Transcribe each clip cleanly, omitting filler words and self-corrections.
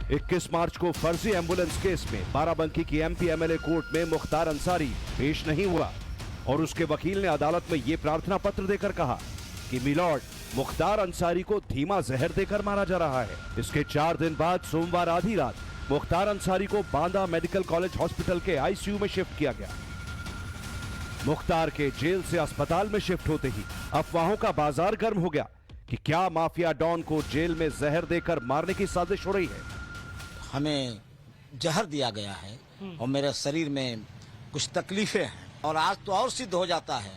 21 मार्च को फर्जी ambulance case में बाराबंकी की एमपी एमएलए कोर्ट में मुख्तार अंसारी पेश नहीं हुआ और उसके वकील ने अदालत में यह प्रार्थना पत्र देकर कहा कि मिलॉर्ड, मुख्तार अंसारी को धीमा जहर देकर मारा जा रहा है। इसके 4 दिन बाद सोमवार आधी रात मुख्तार अंसारी को बांदा मेडिकल कॉलेज हॉस्पिटल के आईसीयू में शिफ्ट किया गया। मुख्तार के जेल से अस्पताल में शिफ्ट होते ही अफवाहों का बाजार गर्म हो गया कि क्या माफिया डॉन को जेल में जहर देकर मारने की साजिश हो रही है। हमें जहर दिया गया है और मेरे शरीर में कुछ तकलीफें हैं और आज तो और सिद्ध हो जाता है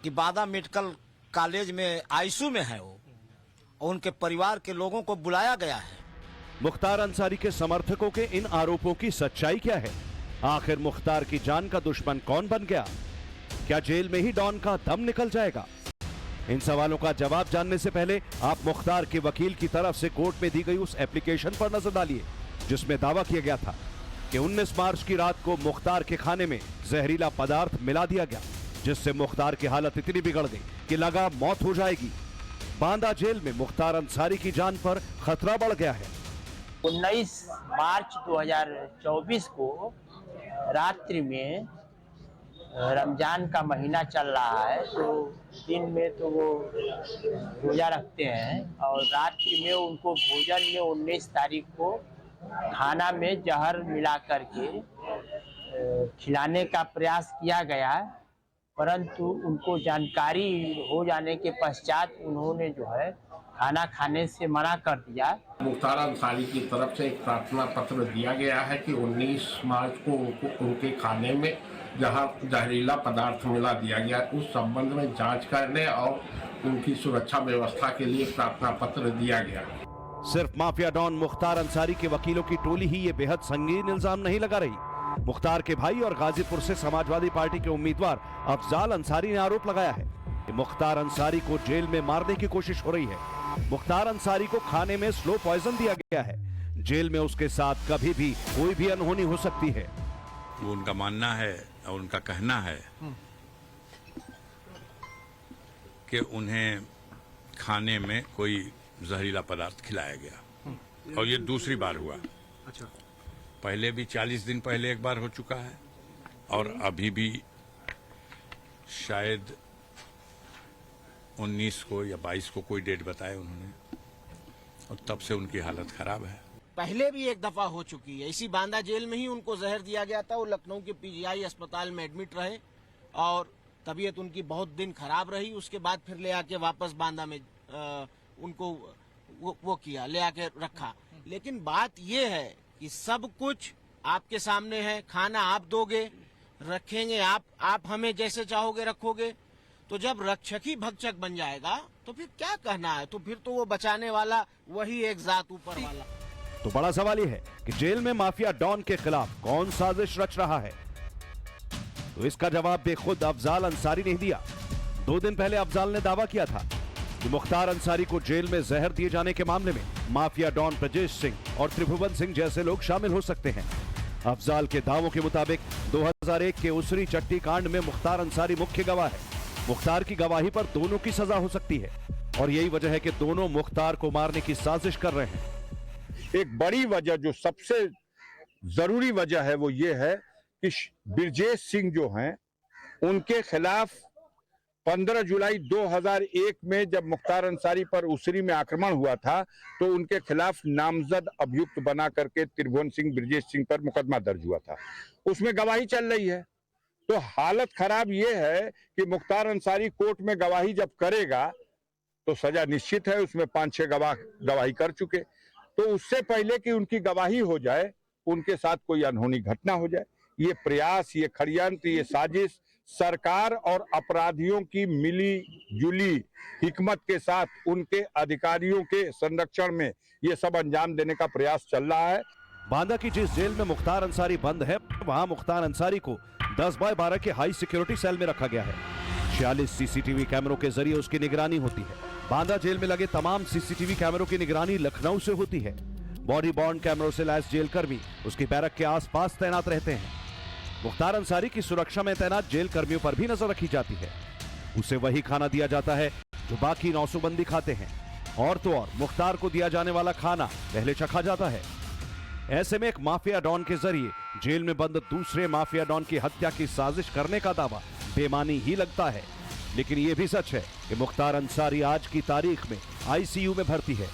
कि बांदा मेडिकल कॉलेज में आईसीयू में है वो और उनके परिवार के लोगों को बुलाया गया है। मुख्तार अंसारी के समर्थकों के इन आरोपों की सच्चाई क्या है? आखिर मुख्तार की जान का दुश्मन कौन बन गया? क्या जेल में ही डॉन का दम निकल जाएगा? इन सवालों का जवाब जानने से पहले आप मुख्तार के वकील की तरफ से कोर्ट में दी गई उस एप्लीकेशन पर नजर डालिए जिसमें दावा किया गया था कि 19 मार्च की रात को मुख्तार के खाने में जहरीला पदार्थ मिला दिया गया, जिससे मुख्तार की हालत इतनी बिगड़ गई कि लगा मौत हो जाएगी। बांदा जेल में मुख्तार अंसारी की जान पर खतरा बढ़ गया है। 19 मार्च 2024 को रात्रि में रमजान का महीना चल रहा है, तो दिन में तो वो रोजा रखते हैं और रात्रि में उनको भोजन में 19 तारीख को खाना में जहर मिला करके खिलाने का प्रयास किया गया, परंतु उनको जानकारी हो जाने के पश्चात उन्होंने जो है खाना खाने से मना कर दिया। मुख्तार अंसारी की तरफ से एक प्रार्थना पत्र दिया गया है कि 19 मार्च को उनके खाने में जहरीला पदार्थ मिला दिया गया, उस संबंध में जांच करने और उनकी सुरक्षा व्यवस्था के लिए प्रार्थना पत्र दिया गया। सिर्फ माफिया डॉन मुख्तार अंसारी के वकीलों की टोली ही ये बेहद संगीन इल्जाम नहीं लगा रही। मुख्तार के भाई और गाजीपुर से समाजवादी पार्टी के उम्मीदवार अफजाल अंसारी ने आरोप लगाया है कि मुख्तार अंसारी को जेल में मारने की कोशिश हो रही है। मुख्तार अंसारी को खाने में स्लो पॉइजन दिया गया है। जेल में उसके साथ कभी भी कोई भी अनहोनी हो सकती है। वो उनका मानना है और उनका कहना है कि उन्हें खाने में कोई जहरीला पदार्थ खिलाया गया और ये दूसरी बार हुआ। अच्छा, पहले भी 40 दिन पहले एक बार हो चुका है और अभी भी शायद 19 को या 22 को कोई डेट बताया उन्होंने और तब से उनकी हालत खराब है। पहले भी एक दफा हो चुकी है, इसी बांदा जेल में ही उनको जहर दिया गया था। वो लखनऊ के पीजीआई अस्पताल में एडमिट रहे और तबीयत उनकी बहुत दिन खराब रही। उसके बाद फिर ले आके वापस बांदा में उनको वो किया, ले आके रखा। लेकिन बात ये है कि सब कुछ आपके सामने है, खाना आप दोगे, रखेंगे आप हमें जैसे चाहोगे रखोगे। तो जब रक्षक ही भक्षक बन जाएगा तो फिर क्या कहना है? तो फिर तो वो बचाने वाला वही एक जात ऊपर वाला। तो बड़ा सवाल यह है कि जेल में माफिया डॉन के खिलाफ कौन साजिश रच रहा है? तो इसका जवाब भी खुद अफजाल अंसारी ने दिया। 2 दिन पहले अफजाल ने दावा किया था कि मुख्तार अंसारी को जेल में जहर दिए जाने के मामले में माफिया डॉन ब्रजेश सिंह और त्रिभुवन सिंह जैसे लोग शामिल हो सकते हैं। अफजाल के दावों के मुताबिक 2001 के उसरी चट्टी कांड में मुख्तार अंसारी मुख्य गवाह है। मुख्तार की गवाही पर दोनों की सजा हो सकती है और यही वजह है कि दोनों मुख्तार को मारने की साजिश कर रहे हैं। एक बड़ी वजह, जो सबसे जरूरी वजह है, वो ये है कि ब्रजेश सिंह जो हैं उनके खिलाफ 15 जुलाई 2001 में जब मुख्तार अंसारी पर उसरी में आक्रमण हुआ था तो उनके खिलाफ नामजद अभियुक्त बना करके त्रिभुवन सिंह ब्रजेश सिंह पर मुकदमा दर्ज हुआ था। उसमें गवाही चल रही है। तो हालत खराब ये है कि मुख्तार अंसारी कोर्ट में गवाही जब करेगा तो सजा निश्चित है। उसमें 5-6 गवाह गवाही कर चुके। तो उससे पहले कि उनकी गवाही हो जाए, उनके साथ कोई अनहोनी घटना हो जाए, ये प्रयास, ये षड्यंत्र, ये साजिश सरकार और अपराधियों की मिली जुली हिकमत के साथ उनके अधिकारियों के संरक्षण में ये सब अंजाम देने का प्रयास चल रहा है। बांदा की जिस जेल में मुख्तार अंसारी बंद है, वहां मुख्तार अंसारी को 10x12 के हाई सिक्योरिटी सेल में रखा गया है। 46 सीसीटीवी कैमरों के जरिए उसकी निगरानी होती है। बांदा जेल में लगे तमाम सीसीटीवी कैमरों की निगरानी लखनऊ से होती है। बॉडी बॉर्न कैमरों से लैस जेल कर्मी उसकी बैरक के आसपास तैनात रहते हैं। मुख्तार अंसारी की सुरक्षा में तैनात जेल कर्मियों पर भी नजर रखी जाती है। उसे वही खाना दिया जाता है जो बाकी 900 बंदी खाते हैं। और तो और मुख्तार को दिया जाने वाला खाना पहले चखा जाता है। ऐसे में एक माफिया डॉन के जरिए जेल में बंद दूसरे माफिया डॉन की हत्या की साजिश करने का दावा बेमानी ही लगता है। लेकिन यह भी सच है कि मुख्तार अंसारी आज की तारीख में आईसीयू में भर्ती है।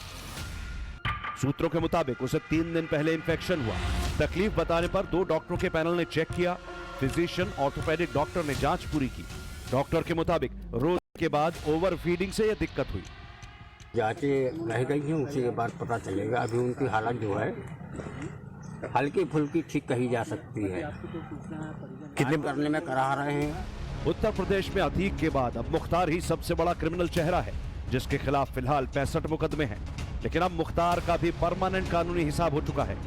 सूत्रों के मुताबिक उसे 3 दिन पहले इंफेक्शन हुआ। तकलीफ बताने पर 2 डॉक्टरों के पैनल ने चेक किया। फिजिशियन ऑर्थोपेडिक डॉक्टर ने जांच पूरी की। डॉक्टर के मुताबिक रोज के बाद ओवर फीडिंग से यह दिक्कत हुई। जांचें रह गई हैं, उसी के बाद पता चलेगा। अभी उनकी हालत जो है हल्की फुल्की ठीक कही जा सकती है। कितने करने में करा रहे हैं। उत्तर प्रदेश में अतीक के बाद अब मुख्तार ही सबसे बड़ा क्रिमिनल चेहरा है, जिसके खिलाफ फिलहाल 65 मुकदमे हैं। लेकिन अब मुख्तार का भी परमानेंट कानूनी हिसाब हो चुका है।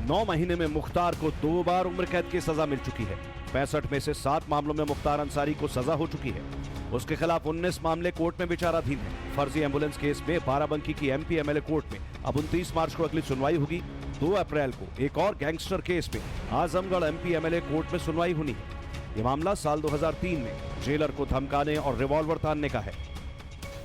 9 महीने में मुख्तार को 2 बार उम्र कैद की सजा मिल चुकी है। 65 में से 7 मामलों में मुख्तार अंसारी को सजा हो चुकी है। उसके खिलाफ 19 मामले कोर्ट में विचाराधीन है। फर्जी एम्बुलेंस केस में बाराबंकी की एमपी एमएलए कोर्ट में अब 29 मार्च को अगली सुनवाई होगी। 2 अप्रैल को एक और गैंगस्टर केस में आजमगढ़ एमपी एमएलए कोर्ट में सुनवाई होनी है। ये मामला साल 2003 में जेलर को धमकाने और रिवॉल्वर तानने का है।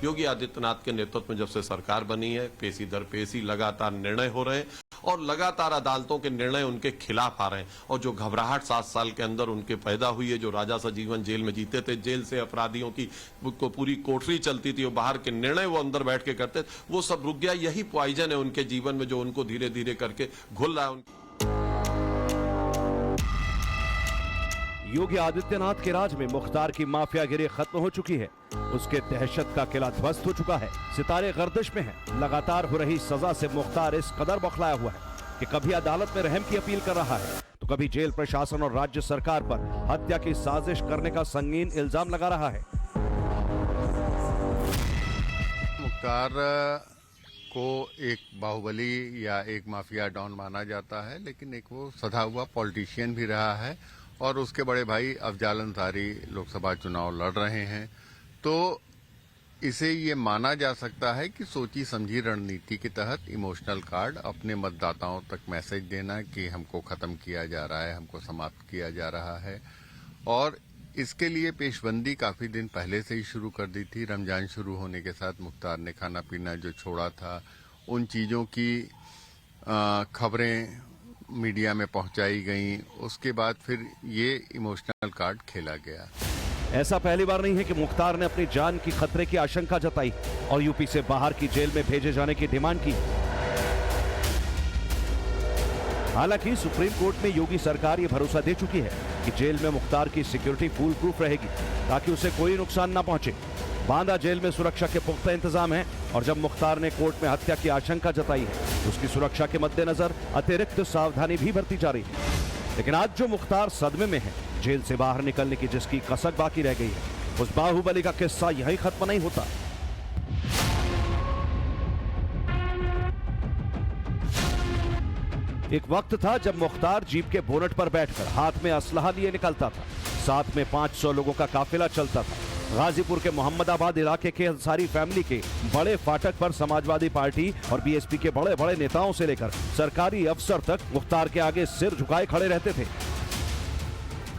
योगी आदित्यनाथ के नेतृत्व में जब से सरकार बनी है, पेशी दर पेशी लगातार निर्णय हो रहे हैं और लगातार अदालतों के निर्णय उनके खिलाफ आ रहे हैं। और जो घबराहट 7 साल के अंदर उनके पैदा हुई है, जो राजा सा जीवन जेल में जीते थे, जेल से अपराधियों की को पूरी कोठरी चलती थी, वो बाहर के निर्णय वो अंदर बैठ के करते, वो सब रुक गया। यही पॉइजन है उनके जीवन में जो उनको धीरे धीरे करके घुल रहा है। योगी आदित्यनाथ के राज में मुख्तार की माफियागिरी खत्म हो चुकी है। उसके दहशत का किला ध्वस्त हो चुका है। सितारे गर्दिश में हैं। लगातार हो रही सजा से मुख्तार इस कदर बौखलाया हुआ है कि कभी अदालत में रहम की अपील कर रहा है तो कभी जेल प्रशासन और राज्य सरकार पर हत्या की साजिश करने का संगीन इल्जाम लगा रहा है। मुख्तार को एक बाहुबली या एक माफिया डॉन माना जाता है, लेकिन एक वो सधा हुआ पॉलिटिशियन भी रहा है और उसके बड़े भाई अफजाल अंसारी लोकसभा चुनाव लड़ रहे हैं। तो इसे ये माना जा सकता है कि सोची समझी रणनीति के तहत इमोशनल कार्ड अपने मतदाताओं तक मैसेज देना कि हमको खत्म किया जा रहा है, हमको समाप्त किया जा रहा है। और इसके लिए पेशबंदी काफी दिन पहले से ही शुरू कर दी थी। रमजान शुरू होने के साथ मुख्तार ने खाना पीना जो छोड़ा था, उन चीजों की खबरें मीडिया में पहुंचाई गई। उसके बाद फिर ये इमोशनल कार्ड खेला गया। ऐसा पहली बार नहीं है कि मुख्तार ने अपनी जान की खतरे की आशंका जताई और यूपी से बाहर की जेल में भेजे जाने की डिमांड की। हालांकि सुप्रीम कोर्ट में योगी सरकार ये भरोसा दे चुकी है कि जेल में मुख्तार की सिक्योरिटी फुल प्रूफ रहेगी ताकि उसे कोई नुकसान न पहुंचे। बांदा जेल में सुरक्षा के पुख्ता इंतजाम है और जब मुख्तार ने कोर्ट में हत्या की आशंका जताई है, उसकी सुरक्षा के मद्देनजर अतिरिक्त सावधानी भी बरती जा रही है। लेकिन आज जो मुख्तार सदमे में है, जेल से बाहर निकलने की जिसकी कसक बाकी रह गई है, उस बाहुबली का किस्सा यहीं खत्म नहीं होता। एक वक्त था जब मुख्तार जीप के बोनट पर बैठकर हाथ में असलहा लिए निकलता था। साथ में 500 लोगों का काफिला चलता था। गाजीपुर के मोहम्मदाबाद इलाके के अंसारी फैमिली के बड़े फाटक पर समाजवादी पार्टी और बीएसपी के बड़े बड़े नेताओं से लेकर सरकारी अफसर तक मुख्तार के आगे सिर झुकाए खड़े रहते थे।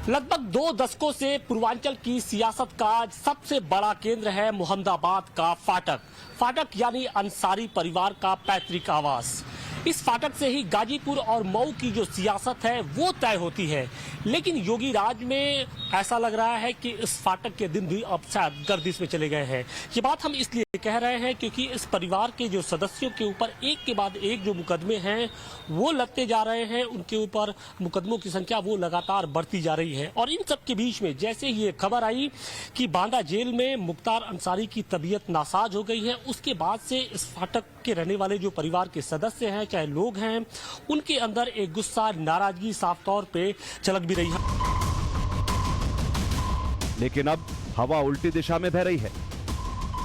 लगभग 2 दशकों से पूर्वांचल की सियासत का सबसे बड़ा केंद्र है मोहम्मदाबाद का फाटक। फाटक यानी अंसारी परिवार का पैतृक आवास। इस फाटक से ही गाजीपुर और मऊ की जो सियासत है वो तय होती है। लेकिन योगी राज में ऐसा लग रहा है कि इस फाटक के दिन भी अब शायद गर्दिश में चले गए हैं। ये बात हम इसलिए कह रहे हैं क्योंकि इस परिवार के जो सदस्यों के ऊपर एक के बाद एक जो मुकदमे हैं वो लगते जा रहे हैं। उनके ऊपर मुकदमों की संख्या वो लगातार बढ़ती जा रही है। और इन सब के बीच में जैसे ये खबर आई कि बांदा जेल में मुख्तार अंसारी की तबीयत नासाज हो गई है, उसके बाद से इस फाटक के रहने वाले जो परिवार के सदस्य हैं, चाहे लोग हैं, उनके अंदर एक गुस्सा, नाराजगी साफ तौर पे झलक भी रही है। लेकिन अब हवा उल्टी दिशा में बह रही है।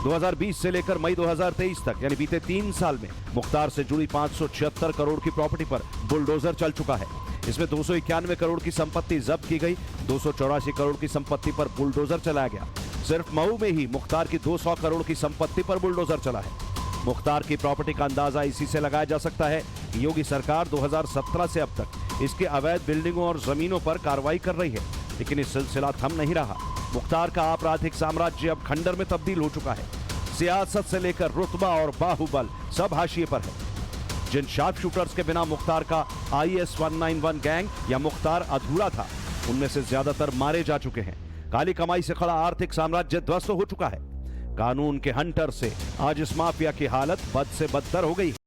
2020 से लेकर मई 2023 तक यानी बीते 3 साल में मुख्तार से जुड़ी 576 करोड़ की प्रॉपर्टी पर बुलडोजर चल चुका है। इसमें 291 करोड़ की संपत्ति जब्त की गई, 284 करोड़ की संपत्ति पर बुलडोजर चलाया गया। सिर्फ मऊ में ही मुख्तार की 200 करोड़ की संपत्ति पर बुलडोजर चला है। मुख्तार की प्रॉपर्टी का अंदाजा इसी से लगाया जा सकता है कि योगी सरकार 2017 से अब तक इसके अवैध बिल्डिंगों और जमीनों पर कार्रवाई कर रही है, लेकिन इस सिलसिला थम नहीं रहा। मुख्तार का आपराधिक साम्राज्य अब खंडर में तब्दील हो चुका है। सियासत से लेकर रुतबा और बाहुबल सब हाशिए पर है। जिन शार्प शूटर्स के बिना मुख्तार का IS 191 गैंग या मुख्तार अधूरा था, उनमें से ज्यादातर मारे जा चुके हैं। काली कमाई से खड़ा आर्थिक साम्राज्य ध्वस्त हो चुका है। कानून के हंटर से आज इस माफिया की हालत बद से बदतर हो गई है।